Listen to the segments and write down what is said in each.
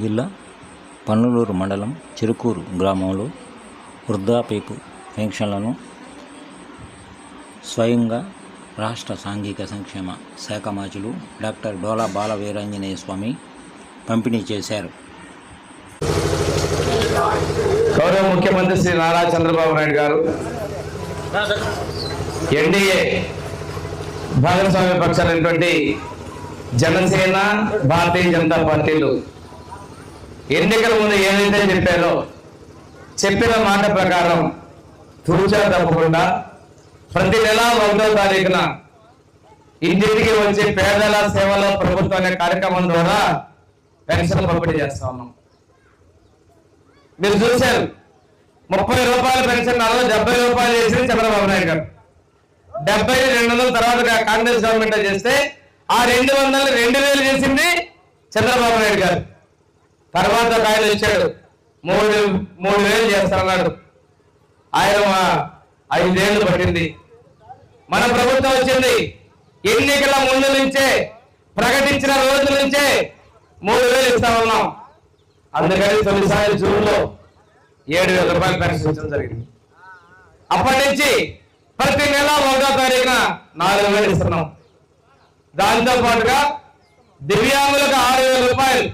జిల్లా పన్నులూరు మండలం చెరుకూరు గ్రామంలో వృద్ధాప్యపు పెన్షన్లను స్వయంగా రాష్ట్ర సాంఘిక సంక్షేమ శాఖ మంత్రులు డాక్టర్ డోలా బాల వీరాంజనేయ స్వామి పంపిణీ చేశారు. గౌరవ ముఖ్యమంత్రి శ్రీ నారా చంద్రబాబు నాయుడు గారు ఎన్డీఏ భాగస్వామ్య పక్షాలైనటువంటి జనసేన భారతీయ జనతా పార్టీలు ఎన్నికల ముందు ఏదైతే చెప్పారో చెప్పిన మాట ప్రకారం తూచా తప్పకుండా ప్రతి నెల 1వ తారీఖున ఇంటింటికి వచ్చి పేదల సేవలో ప్రభుత్వం అనే కార్యక్రమం ద్వారా పెన్షన్ పంపిణీ చేస్తా ఉన్నాం. మీరు చూశారు, 30 రూపాయల పెన్షన్ 70 రూపాయలు చేసింది చంద్రబాబు నాయుడు గారు. 70 200 తర్వాత కాంగ్రెస్ గవర్నమెంట్ చేస్తే ఆ 200 2000 చేసింది చంద్రబాబు నాయుడు గారు. తర్వాత ఆయన ఇచ్చాడు 3000 చేస్తారన్నాడు. ఆయన 5 ఏళ్ళు పట్టింది. మన ప్రభుత్వం వచ్చింది ఎన్నికల ముందు నుంచే ప్రకటించిన రోజు నుంచే 3000 ఇస్తా ఉన్నాం. అందుకని తొలిసారి జూన్లో 7000 రూపాయలు పెన్షన్ ఇచ్చడం జరిగింది. అప్పటి నుంచి ప్రతి నెల 1వ తారీఖున 4000 ఇస్తున్నాం. దాంతో పాటుగా దివ్యాంగులకు 6000 రూపాయలు,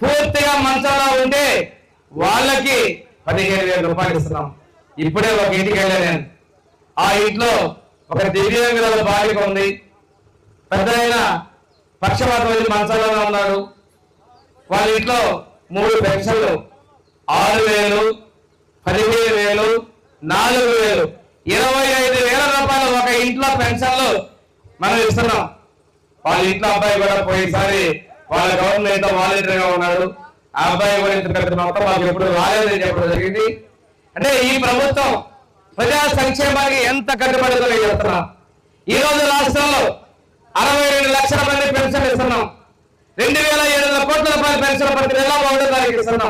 పూర్తిగా మంచంలో ఉంటే వాళ్ళకి 15000 రూపాయలు ఇస్తున్నాం. ఇప్పుడే ఒక ఇంటికి వెళ్ళా నేను. ఆ ఇంట్లో ఒక దివ్యాంగుల బాలిక ఉంది. పెద్ద అయిన పక్షపాతం వచ్చి మంచంలోనే ఉన్నాడు. వాళ్ళ ఇంట్లో 3 పెన్షన్లు 6000, 15000, 4000, 25000 రూపాయలు ఒక ఇంట్లో పెన్షన్లు మనం ఇస్తున్నాం. వాళ్ళ ఇంట్లో అబ్బాయి కూడా పోయినసారి వాళ్ళ గవర్నమెంట్ వాలంటీర్గా ఉన్నాడు. ఆ అబ్బాయి కూడా ఇంత పెద్ద మొత్తం వాళ్ళకి ఎప్పుడు రాలేదని చెప్పడం జరిగింది. అంటే ఈ ప్రభుత్వం ప్రజా సంక్షేమానికి ఎంత కట్టుబడితో చెప్తున్నాం. ఈ రోజు రాష్ట్రంలో 62 లక్షల మంది పెన్షన్ ఇస్తున్నాం. 2700 కోట్ల రూపాయల పెన్షన్ ప్రతి నెల 1వ తారీఖు ఇస్తున్నాం.